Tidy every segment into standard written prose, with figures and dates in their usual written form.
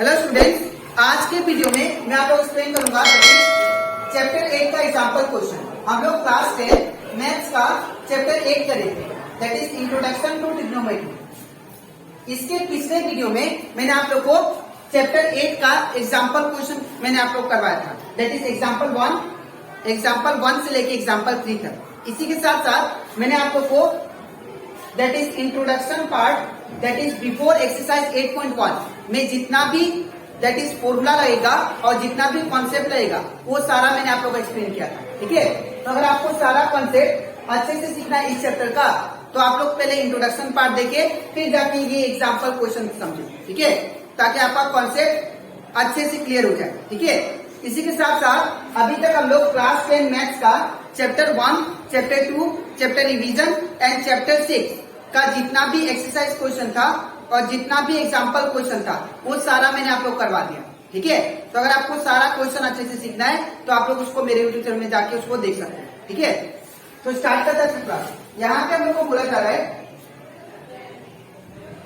Hello students, आज के video में मैं आपको एक्सप्लेन करूंगा चैप्टर 8 का एग्जांपल क्वेश्चन। हम लोग क्लास 10 मैथ्स का चैप्टर 8 करेंगे, that is introduction to trigonometry. इसके पिछले वीडियो में मैंने आप लोग को चैप्टर 8 का एग्जांपल क्वेश्चन मैंने आप लोग करवाया था, दैट इज एग्जांपल 1 से लेके एग्जांपल 3 तक। इसी के साथ साथ मैंने आप लोग को that is introduction part, that is before exercise 8.1 में जितना भी दैट इज फॉर्मूला लगेगा और जितना भी कॉन्सेप्ट लगेगा वो सारा मैंने आप लोग को एक्सप्लेन किया था। ठीक है, तो अगर आपको सारा कॉन्सेप्ट अच्छे से सीखना है इस चैप्टर का, तो आप लोग पहले इंट्रोडक्शन पार्ट देखे फिर जाके ये एग्जाम्पल क्वेश्चन समझे। ठीक है, ताकि आपका कॉन्सेप्ट अच्छे से क्लियर हो जाए। ठीक है, इसी के साथ साथ अभी तक हम लोग क्लास 10 मैथ्स का chapter 1, chapter 2, chapter revision and chapter 6 का जितना भी एक्सरसाइज क्वेश्चन था और जितना भी एग्जाम्पल क्वेश्चन था वो सारा मैंने आप लोग करवा दिया। ठीक है, तो अगर आपको सारा क्वेश्चन अच्छे से सीखना है तो आप लोग उसको मेरे यूट्यूब चैनल में जाके उसको देख सकते हैं। ठीक है, तो स्टार्ट करता है क्लास। यहाँ पे हम लोग को बोला जा रहा है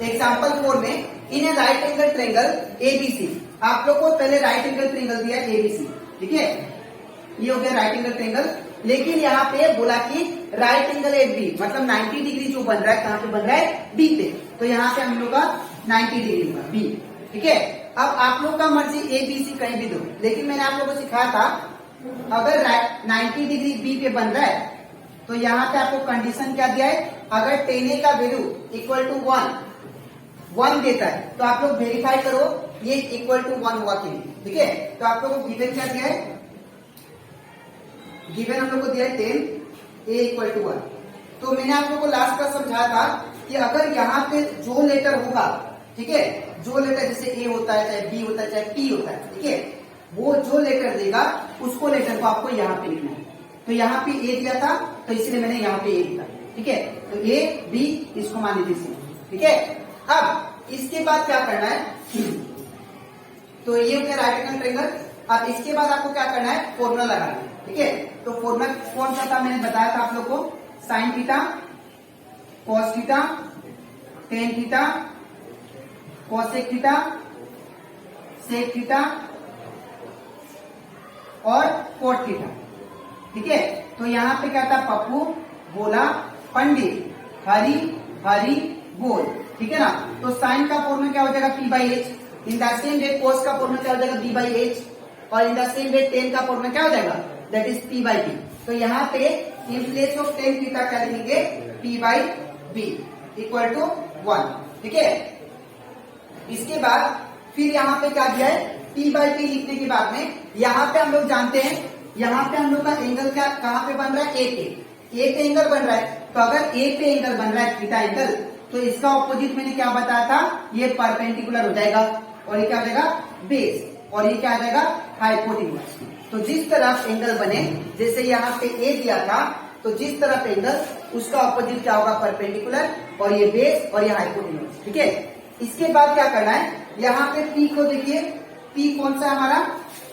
एग्जाम्पल 4 में इन ए राइट एंगल ट्रेंगल एबीसी। आप लोग को पहले राइट एंगल ट्रेंगल दिया एबीसी। ठीक है, ये हो गया राइट एंगल ट्रेंगल, लेकिन यहाँ पे बोला कि राइट एंगल एट बी, मतलब 90 डिग्री जो बन रहा है कहाँ पे बन रहा है, बी पे। तो यहाँ पे हम लोग का 90 डिग्री होगा बी। ठीक है, अब आप लोग का मर्जी ए बी सी कहीं भी दो, लेकिन मैंने आप लोगों को सिखाया था अगर 90 डिग्री बी पे बन रहा है तो यहाँ पे आपको कंडीशन क्या दिया है, अगर टेन ए का वैल्यू इक्वल टू 1 देता है तो आप लोग वेरीफाई करो ये इक्वल टू 1 हुआ कि नहीं। ठीक है, तो आप लोगों को गिवन क्या दिया है, गिवन हम लोग को दिया है 10 ए इक्वल टू 1। तो मैंने आप लोग को लास्ट का समझाया था कि अगर यहाँ पे जो लेटर होगा, ठीक है, जो लेटर जैसे ए होता है, चाहे बी होता है, चाहे पी होता है, ठीक है, वो जो लेटर देगा उसको लेटर को आपको यहाँ पे लिखना है। तो यहाँ पे ए दिया था तो इसलिए मैंने यहाँ पे ए लिखा। ठीक है, तो ए बी इसको मान लीजिए सी। ठीक है, अब इसके बाद क्या करना है, तो ये हो गया राइट एंगल ट्रायंगल। अब इसके बाद आपको क्या करना है, फॉर्मूला लगाना है। ठीक है, तो फॉर्मूला कौन सा था मैंने बताया था आप लोग को, sine theta, cos theta, tan theta, cosec theta, sec theta और कोट थीटा। ठीक है, तो यहाँ पे क्या था, पप्पू बोला पंडित, हरी हरी बोल। ठीक है ना, तो साइन का फॉर्मूला क्या हो जाएगा, P by H. In the same way cos का फॉर्मूला क्या हो जाएगा, बी बाई एच। और in the same way tan का फॉर्मूला क्या हो जाएगा, that is P by B. तो यहाँ पे in place of tan theta क्या लिखेंगे, P by B equal to 1। ठीक है, इसके बाद फिर यहाँ पे क्या दिया है, पी बाई पी लिखने के बाद में यहाँ पे हम लोग जानते हैं, यहाँ पे हम लोग का एंगल क्या कहाँ पे बन रहा है, ए पे एंगल बन रहा है। तो अगर ए पे एंगल बन रहा है थीटा एंगल, तो इसका ऑपोजिट मैंने क्या बताया था, ये परपेंडिकुलर हो जाएगा और ये क्या हो जाएगा, बेस, और ये क्या आ जाएगा, हाइपोटेन्यूज। तो जिस तरफ एंगल बने, जैसे यहाँ पे ए दिया था, तो जिस तरफ एंगल उसका ऑपोजिट क्या होगा, परपेंडिकुलर, और ये बेस और ये हाइपोटेन्यूज। ठीक है, इसके बाद क्या करना है, यहाँ पे पी को देखिए, पी कौन सा हमारा,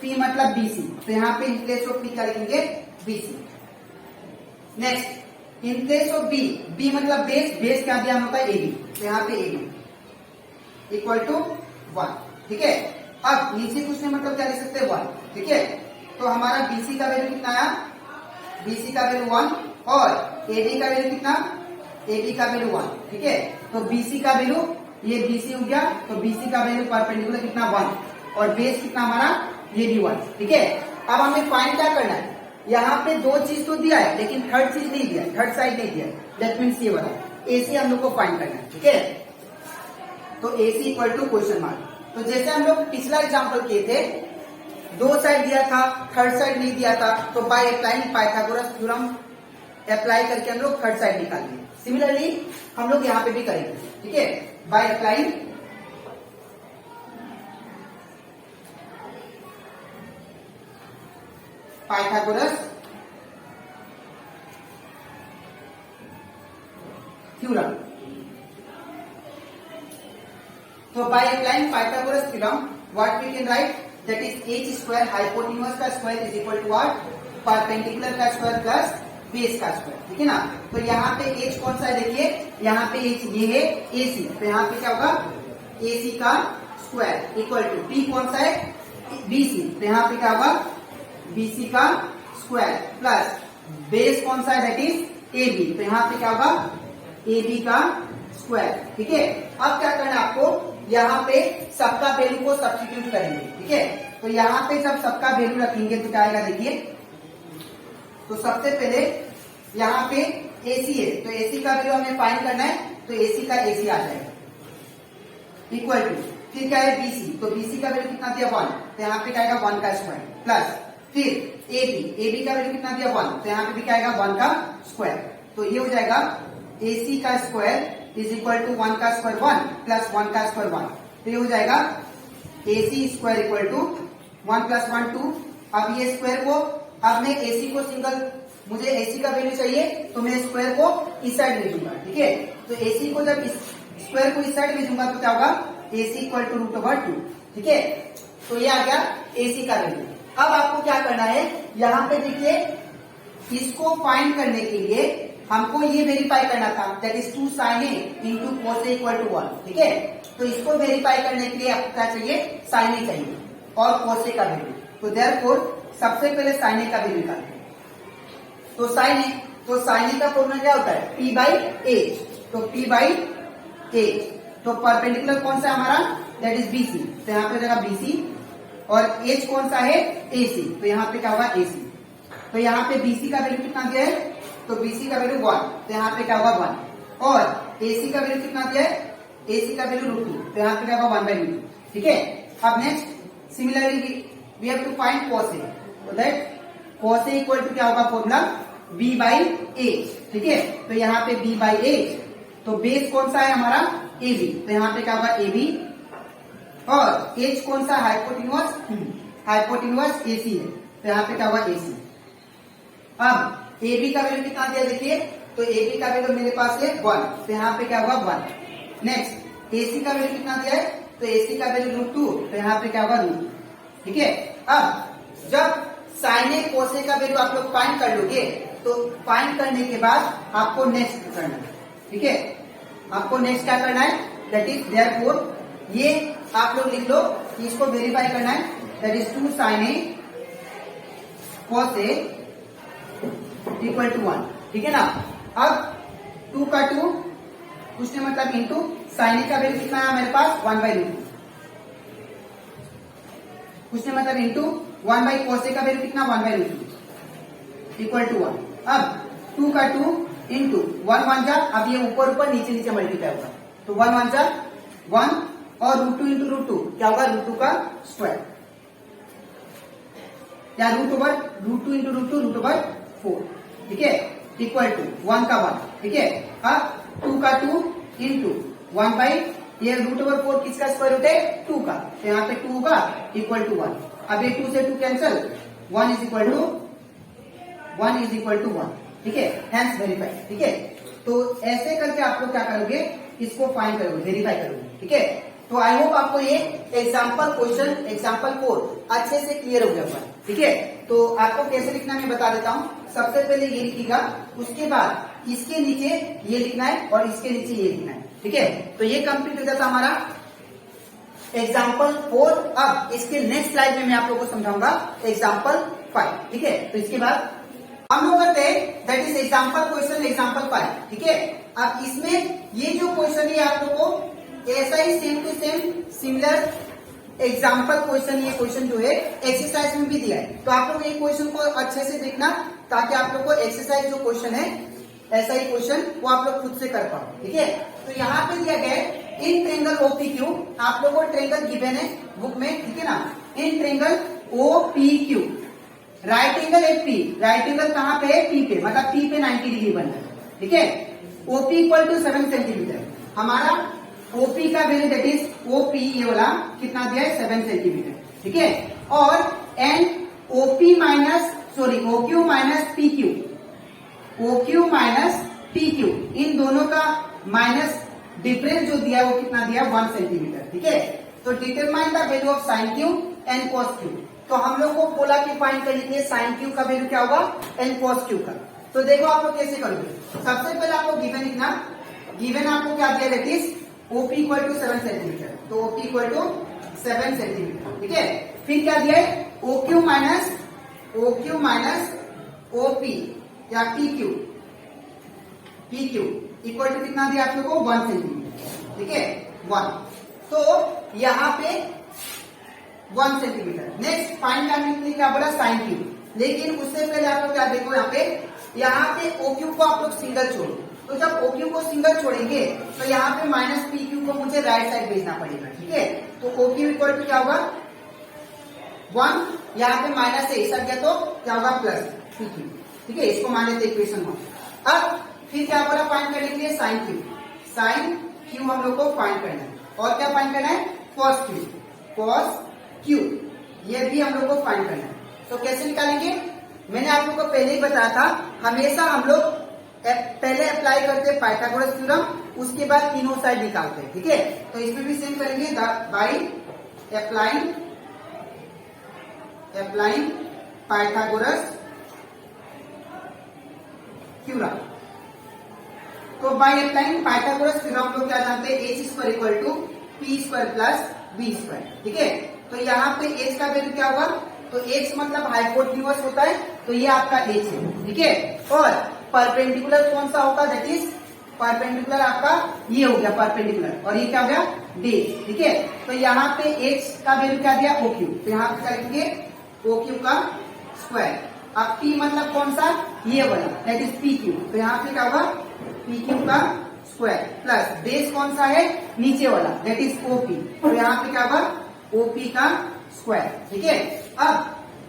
पी मतलब बीसी। तो यहाँ पे इन प्लेस ऑफ पी क्या लिखेंगे, BC. Next in place of B, B मतलब बेस, बेस क्या दिया हम लोग का, एबी। तो यहाँ पे एबी इक्वल टू 1। ठीक है, अब नीचे कुछ नहीं मतलब क्या लिख सकते हैं, 1। ठीक है, तो हमारा बीसी का वैल्यू कितना आया, बीसी का वैल्यू 1 और एबी का वैल्यू कितना, एबी का वैल्यू 1। ठीक है, तो बीसी का वैल्यू, ये बीसी हो गया, तो बीसी का वैल्यू परपेंडिकुलर कितना, 1, और बेस कितना हमारा, ये भी 1। ठीक है, अब हमें फाइंड क्या करना है, यहाँ पे दो चीज तो दिया है लेकिन थर्ड चीज नहीं दिया, थर्ड साइड नहीं दिया, दैट मीन्स ये वाला एसी हम लोग को फाइंड करना है। ठीक है, तो AC equal to question mark. तो जैसे हम लोग पिछला एग्जाम्पल किए थे, दो साइड दिया था, थर्ड साइड नहीं दिया था, तो by applying Pythagoras theorem apply करके हम लोग थर्ड साइड निकाल दिए। सिमिलरली हम लोग यहाँ पे भी करेंगे। ठीक है, बाय अप्लाइंग पाइथागोरस थ्योरम। तो by applying Pythagoras theorem what we can write, that is H square hypotenuse का square is equal to what, perpendicular का स्क्वायर प्लस बेस का स्क्वायर। ठीक है ना, तो यहाँ पे एच कौन सा है, देखिए यहाँ पे एच ये है एसी, तो यहाँ पे क्या होगा, एसी का स्क्वायर इक्वल टू पी कौन सा है बीसी, तो यहाँ पे क्या होगा बीसी का स्क्वायर प्लस बेस कौन सा है दैट इज एबी, तो यहाँ पे क्या होगा एबी का स्क्वायर। ठीक है, अब क्या करना है आपको, यहाँ पे सबका वैल्यू को सब्स्टिट्यूट करेंगे। ठीक है, तो यहाँ पे जब सबका वैल्यू रखेंगे तो क्या आएगा देखिए, तो सबसे पहले यहाँ पे एसी है तो एसी का वैल्यू हमें फाइंड करना है, तो एसी का एसी आ जाएगा इक्वल टू फिर क्या है बीसी, तो बीसी का वैल्यू कितना दिया 1, तो यहाँ पे क्या आएगा 1 का स्क्वायर प्लस फिर एबी का वैल्यू कितना दिया 1, तो यहाँ पे भी क्या आएगा 1 का स्क्वायर, तो ये हो जाएगा एसी का स्क्वायर इज इक्वल टू 1 का स्क्वायर 1 प्लस 1 का स्क्वायर 1, तो ये हो जाएगा AC square equal to 1 plus 1 2। अब ये स्क्वायर को, अब मैं एसी को सिंगल, मुझे एसी का वैल्यू चाहिए तो मैं स्क्वायर को इस साइड भेजूंगा। ठीक है, तो एसी को जब इस स्क्वायर को इस साइड भेजूंगा तो क्या होगा एसी इक्वल टू √2। ठीक है, तो ये आ गया एसी का वैल्यू। अब आपको क्या करना है, यहाँ पे देखिए इसको फाइंड करने के लिए हमको ये वेरीफाई करना था that is 2 sin A into cos A equal to 1। ठीक है, तो इसको वेरीफाई करने के लिए आपको क्या चाहिए, sin A चाहिए और cos A का वैल्यू, तो देयरफॉर सबसे पहले sin A का वैल्यू निकालते हैं। तो sin A का फॉर्मूला क्या होता है P बाई H, तो P बाई H, तो परपेंडिकुलर कौन सा है हमारा दैट इज BC, तो यहाँ पे जाएगा BC और H कौन सा है AC, तो यहाँ पे क्या होगा AC, तो यहाँ पे BC का वैल्यू कितना दिया है, तो BC का वैल्यू 1, तो यहाँ पे क्या होगा 1 और AC का वैल्यू कितना दिया है, AC का वैल्यू √2, तो यहाँ पे क्या होगा 1/√2। ठीक है, अब next similarly we have to find cos A, तो that cos A equal to क्या होगा फॉर्मूला B बाई H। ठीक है, तो यहाँ पे B बाई H, तो बेस कौन सा है हमारा AB, तो यहाँ पे क्या होगा AB और H कौन सा हाइपोटेन्यूज AC है, तो यहाँ पे क्या होगा AC। अब AB का वैल्यू कितना दिया देखिए, तो AB का वैल्यू मेरे पास है 1, तो यहाँ पे क्या होगा 1। नेक्स्ट AC का वैल्यू कितना दिया है, तो AC का वैल्यू √2, तो यहाँ पे क्या होगा √2। ठीक है, अब जब sin A cos A का वैल्यू आप लोग फाइंड कर लोगे तो फाइंड करने के बाद आपको नेक्स्ट करना है। ठीक है, आपको नेक्स्ट क्या करना है दैट इज देयरफॉर ये आप लोग लिख लो, इसको वेरीफाई करना है that is 2 sin A cos A equal to 1। ठीक है ना, अब 2 का 2 कुछ नहीं मतलब इंटू sin A का वैल्यू कितना है मेरे पास 1/√2, कुछ नहीं मतलब इंटू 1/cos A का वैल्यू कितना 1/√2 इक्वल टू 1। अब 2 का 2 इंटू 1 1 जा, अब ये ऊपर ऊपर नीचे नीचे मल्टीप्लाई होगा, तो 1 1 जा 1 और √2 इंटू √2 क्या होगा √2 का स्क्वायर या √2 इंटू √2 √4। ठीक है, इक्वल टू 1 का 1। ठीक है, अब 2 का 2 इंटू 1 बाई ये √4 किसका स्क्वायर रूट है 2 का, तो यहाँ पे 2 होगा इक्वल टू 1। अब ये 2 से 2 कैंसिल, 1 इज इक्वल टू 1। ठीक है, हैंस वेरीफाई। ठीक है, तो ऐसे करके आप लोग क्या करोगे, इसको फाइंड करोगे, वेरीफाई करोगे। ठीक है, तो आई होप आपको ये एग्जाम्पल क्वेश्चन एग्जाम्पल 4 अच्छे से क्लियर हो गया। ठीक है, तो आपको कैसे लिखना मैं बता देता हूँ। सबसे पहले ये लिखिएगा, उसके बाद इसके नीचे ये लिखना है और इसके नीचे ये लिखना है। ठीक है, तो ये कंप्लीट हो जाता हमारा एग्जाम्पल 4। अब इसके नेक्स्ट स्लाइड में मैं आप लोगों को समझाऊंगा एग्जाम्पल 5। ठीक है, तो इसके बाद हम लोग करते हैं that is example question example 5। ठीक है, अब इसमें ये जो क्वेश्चन है आप लोग को ऐसा ही same to same similar example question, ये क्वेश्चन जो है एक्सरसाइज में भी दिया है, तो आप लोग ये क्वेश्चन को अच्छे से देखना ताकि आप लोग को एक्सरसाइज जो क्वेश्चन है ऐसा ही क्वेश्चन वो आप लोग खुद से कर पाओ। ठीक है, तो यहाँ पे दिया गया है इन ट्रेंगल OPQ, आप लोगों को ट्रेंगल गिवन है बुक में। ठीक है ना, in triangle OPQ right angle at P, right angle कहाँ पे है P पे, मतलब P पे 90 डिग्री बन रहा है। ठीक है, OP इक्वल टू 7 सेंटीमीटर, हमारा OP का वैल्यू दैट इज OP ये वाला कितना दिया है 7 सेंटीमीटर। ठीक है, और एंड OQ माइनस PQ, इन दोनों का माइनस डिफरेंस जो दिया है वो कितना दिया 1 सेंटीमीटर। ठीक है, तो determine the value of sin Q and cos Q, तो हम लोग को बोला कि फाइंड करने के लिए sin Q का वैल्यू क्या होगा एंड cos Q का। तो देखो आप लोग कैसे करोगे, सबसे पहले आपको गिवन लिखना, गिवन आपको क्या दिया that is OP equal to 7 centimetre, तो OP इक्वल टू 7 सेंटीमीटर। ठीक है, फिर क्या दिया है, OQ माइनस OP या PQ इक्वल टू कितना दिया आप लोगों को 1 सेंटीमीटर। ठीक है, 1, तो यहाँ पे 1 सेंटीमीटर। नेक्स्ट फाइंड करने के लिए क्या बोला, साइन क्यू, लेकिन उससे पहले आप लोग क्या देखो, यहाँ पे OQ को आप लोग सिंगल छोड़ो, तो जब OQ को सिंगल छोड़ेंगे तो यहाँ पे माइनस PQ को मुझे राइट साइड भेजना पड़ेगा। ठीक है, तो OQ इक्वल टू क्या होगा 1, यहाँ पे माइनस से सट गया तो क्या होगा प्लस PQ। ठीक है, इसको मान लेते इक्वेशन 1। अब फिर क्या बोला फाइंड करने के लिए, साइन क्यू हम लोग को फाइंड करना है, और क्या फाइंड करना है, कॉस क्यू, ये भी हम लोग को फाइंड करना है। तो कैसे निकालेंगे, मैंने आप लोग को पहले ही बताया था, हमेशा हम लोग पहले अप्लाई करते हैं पाइथागोरस थ्योरम, उसके बाद तीनों साइड निकालते हैं। ठीक है, तो इसमें भी सेम करेंगे, बाय अप्लाइंग पाइथागोरस थ्योरम। तो बाय अप्लाइंग पाइथागोरस थ्योरम हम लोग क्या जानते हैं, h square equal to p square plus b square. ठीक है, तो यहाँ पे h का वैल्यू क्या होगा, तो h मतलब हाइपोटेन्यूज होता है, तो ये आपका h है। ठीक है, और परपेंडिकुलर कौन सा होगा, दैट इज परपेंडिकुलर आपका ये हो गया परपेंडिकुलर, और ये क्या हो गया बेस। ठीक है, तो यहाँ पे h का वैल्यू क्या दिया, OQ, तो यहाँ पे क्या लिखेंगे OQ का स्क्वायर। अब p मतलब कौन सा, ये वाला, दैट इज PQ, तो यहाँ पे क्या होगा PQ का स्क्वायर प्लस बेस कौन सा है, नीचे वाला, दैट इज OP, तो यहाँ पे क्या होगा OP का स्क्वायर। ठीक है, अब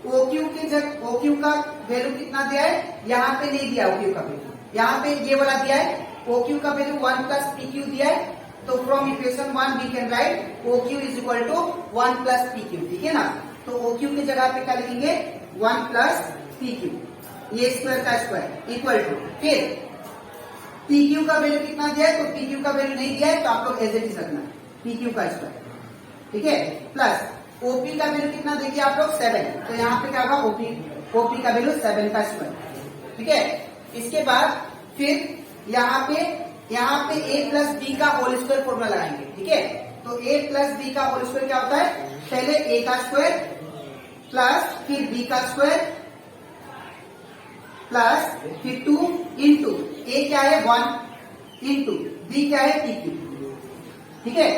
OQ का वैल्यू कितना दिया है, यहाँ पे नहीं दिया OQ का वैल्यू, यहाँ पे ये वाला दिया है, OQ का वैल्यू 1 प्लस PQ दिया है, तो from equation 1 we can write OQ is equal to 1 plus PQ। ठीक है ना, तो OQ की जगह पे क्या लिखेंगे 1 प्लस PQ, ये स्क्वायर का स्क्वायर इक्वल टू, फिर PQ का वैल्यू कितना दिया है, तो PQ का वैल्यू नहीं दिया है, तो आप लोग एज इट इज रखना PQ का स्क्वायर। ठीक है, प्लस OP का वैल्यू कितना देखिए आप लोग 7, तो यहाँ पे क्या होगा OP का वैल्यू 7 का स्क्वायर। ठीक है, इसके बाद फिर यहाँ पे a प्लस बी का होल स्क्वायर फॉर्मूला लगाएंगे। ठीक है, तो a प्लस बी का होल स्क्वायर क्या होता है, पहले a का स्क्वायर प्लस फिर b का स्क्वायर प्लस फिर 2 इंटू a क्या है 1 इंटू b क्या है PQ। ठीक है,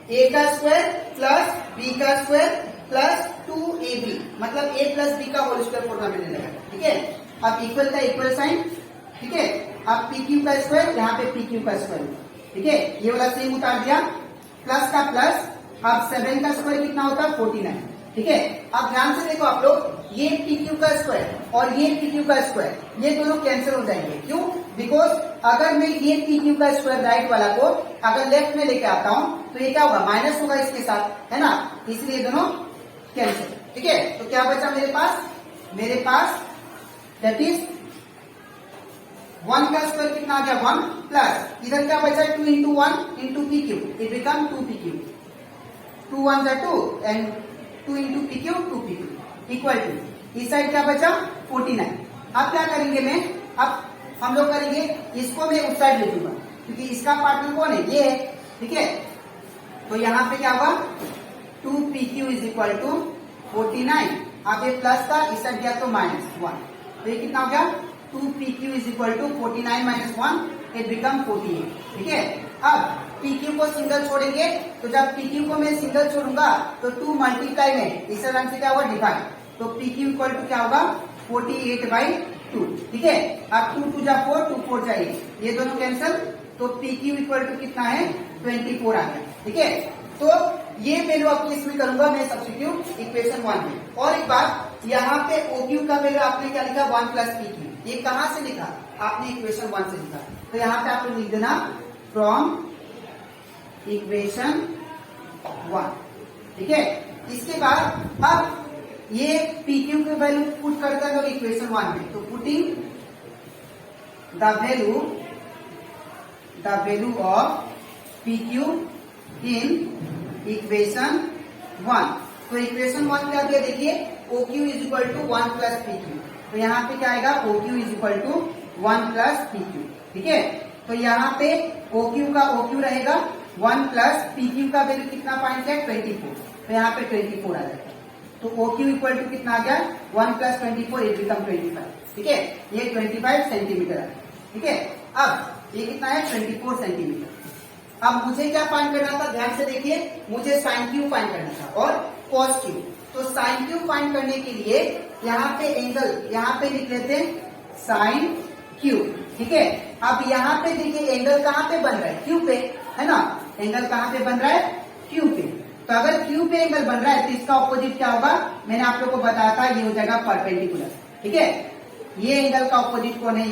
a का स्क्वायर प्लस b का स्क्वायर प्लस 2ab, मतलब a प्लस b का होल स्क्वायर फॉर्मूला मैंने लगाया। ठीक है, अब इक्वल का इक्वल साइन। ठीक है, अब PQ का स्क्वायर, यहाँ पे PQ का स्क्वायर। ठीक है, ये वाला सेम उतार दिया, प्लस का प्लस, अब 7 का स्क्वायर कितना होता है 49। ठीक है, अब ध्यान से देखो आप लोग, ये PQ का स्क्वायर और ये PQ का स्क्वायर ये दोनों कैंसिल हो जाएंगे। क्यों, बिकॉज अगर मैं ये PQ का स्क्वायर राइट वाला को अगर लेफ्ट में लेके आता हूँ तो ये क्या होगा, माइनस होगा इसके साथ, है ना, इसलिए दोनों कैंसिल। ठीक है, तो क्या बचा मेरे पास दैट इज 1 का स्क्वायर कितना आ गया 1 प्लस इधर क्या बचा 2 into 1 into PQ, it become 2PQ, 2 1 जा 2 and 2 into PQ 2PQ equal to इस साइड क्या बचा 49। अब क्या करेंगे अब हम लोग करेंगे इसको मैं उस साइड ले दूंगा, क्योंकि इसका पार्टनर कौन है, ये है। ठीक है, तो यहाँ पे क्या होगा 2PQ इज इक्वल टू 49, अब ये प्लस था इस साइड गया तो -1, तो ये कितना हो गया 2PQ is equal to 49 minus 1, it become 48। ठीक है, अब PQ को सिंगल छोड़ेंगे, तो जब PQ को मैं सिंगल छोड़ूंगा तो 2 मल्टीप्लाई में इस रंग से क्या होगा डिवाइड, तो PQ इक्वल टू क्या होगा 48/2। ठीक है, अब 2 2 जा 4, 2 4 जा 8, ये दोनों कैंसिल, तो PQ इक्वल टू कितना है 24 आ गया। ठीक है, तो ये वैल्यू आपको इसमें करूंगा मैं सब्स्टिट्यूट इक्वेशन 1 में। और एक बात, यहाँ पे OQ का वैल्यू आपने क्या लिखा 1 प्लस PQ, ये कहाँ से लिखा, आपने इक्वेशन 1 से लिखा, तो यहाँ पे आपको लिख देना फ्रॉम इक्वेशन 1। ठीक है, इसके बाद अब ये PQ की वैल्यू पुट करते हैं इक्वेशन 1 में, तो putting the value of PQ in equation 1, तो इक्वेशन 1 क्या दिया देखिए OQ is equal to 1 plus PQ, तो यहाँ पे क्या आएगा OQ is equal to 1 plus PQ। ठीक है, तो यहाँ पे OQ का OQ रहेगा 1 प्लस PQ का वैल्यू कितना फाइंड किया 24, तो यहाँ पे 24 आ जाएगा। तो OQ इक्वल टू कितना आ गया 1 + 24 इट बिकम 25। ठीक है, ये 25 सेंटीमीटर है। ठीक है, अब ये कितना है 24 सेंटीमीटर। अब मुझे क्या फाइंड करना था, ध्यान से देखिए, मुझे साइन क्यू फाइंड करना था और कॉस क्यू। तो साइन क्यू फाइंड करने के लिए यहाँ पे एंगल यहाँ पे लिख लेते हैं साइन क्यू। ठीक है, अब यहाँ पे देखिए एंगल कहाँ पे बन रहा है, क्यू पे, है ना। एंगल कहाँ पे बन रहा है, क्यू पे। तो अगर क्यू पे एंगल बन रहा है तो इसका ऑपोजिट क्या होगा, मैंने आप लोग को बताया था, ये हो जाएगा परपेंडिकुलर। ठीक है, ये एंगल का ऑपोजिट कौन है,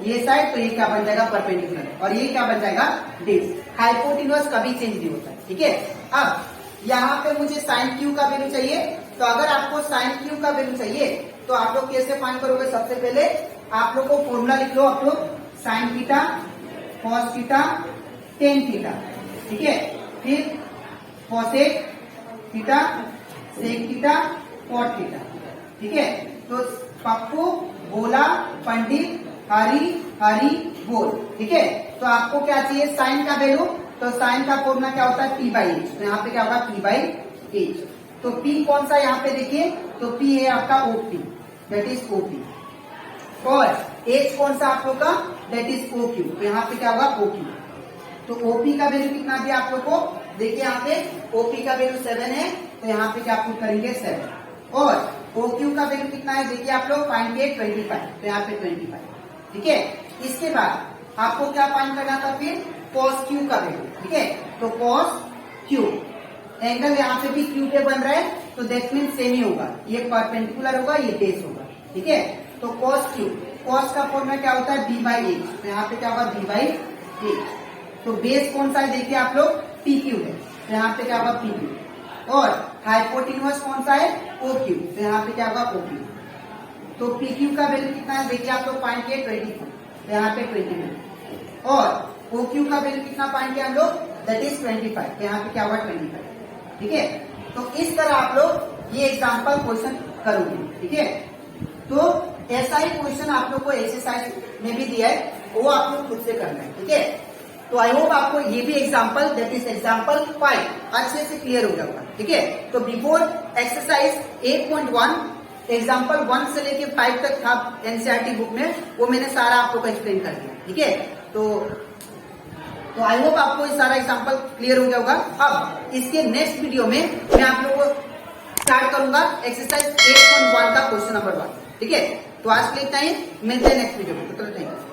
ये साइड, तो ये क्या बन जाएगा परपेंडिकुलर, और ये क्या बन जाएगा बेस। हाइपोटेन्यूज कभी चेंज नहीं होता है। ठीक है, अब यहाँ पे मुझे साइन क्यू का वैल्यू चाहिए। तो अगर आपको साइन क्यू का वैल्यू चाहिए तो आप लोग कैसे फाइंड करोगे, सबसे पहले आप लोग को फॉर्मूला लिख लो, आप लोग sine theta, cos theta, tan theta. ठीक है, फिर cosec theta, sec theta, cot theta. ठीक है, तो पप्पू बोला, पंडित हरी हरी बोल। ठीक है, तो आपको क्या चाहिए साइन का वैल्यू, तो साइन का फॉर्मूला क्या होता है P/H। तो यहाँ पे क्या होगा P/H। तो P कौन सा यहाँ पे देखिए, तो P है आपका OP, दैट इज OP, और H कौन सा आप लोग का, दैट इज OQ। तो यहाँ पे क्या होगा OQ। तो OP का वैल्यू कितना दिया आप लोग को, देखिए यहाँ पे OP का वैल्यू 7 है, तो यहाँ पे क्या आप लोग करेंगे 7, और OQ का वैल्यू कितना है देखिए आप लोग फाइंड किए 25, तो यहाँ पे 25। ठीक है, इसके बाद आपको क्या फाइंड करना था फिर cos Q का वैल्यू। ठीक है, तो cos Q, एंगल यहाँ पे भी Q पे बन रहा है, तो दैट मीन सेम ही होगा, ये परपेंडिकुलर होगा, ये बेस होगा। ठीक है, तो cos Q, cos का फॉर्मूला क्या होता है B/H, तो यहाँ पे क्या होगा B/H। तो बेस कौन सा है देखिए आप लोग PQ है, तो यहाँ पे क्या होगा PQ, और हाइपोटेन्यूज कौन सा है OQ, तो यहाँ पे क्या होगा OQ। तो PQ का वैल्यू कितना है देखिए आप लोग फाइंड किए 24, तो यहाँ पे 24, और OQ का वैल्यू कितना फाइंड किया हम लोग, दैट इज 25, तो यहाँ पे क्या होगा 25। ठीक है, तो इस तरह आप लोग ये एग्जाम्पल क्वेश्चन करोगे। ठीक है, तो ऐसा ही क्वेश्चन आप लोग को एक्सरसाइज में भी दिया है, वो आप लोग खुद से करना है। ठीक है, तो आई होप आपको ये भी एग्जाम्पल, दैट इज एग्जाम्पल 5 अच्छे से क्लियर हो जाएगा। ठीक है, तो बिफोर एक्सरसाइज 8.1 एग्जाम्पल 1 से लेके 5 तक था एनसीईआरटी बुक में, वो मैंने सारा आप लोग को एक्सप्लेन कर दिया। ठीक है, तो आई होप आपको ये सारा एग्जाम्पल क्लियर हो जाएगा। अब इसके नेक्स्ट वीडियो में मैं आप लोगों को स्टार्ट करूंगा एक्सरसाइज 8.1 का क्वेश्चन नंबर 1। ठीक है, तो आज के लिए इतना ही, मिलते हैं नेक्स्ट वीडियो में। तो थैंक यू।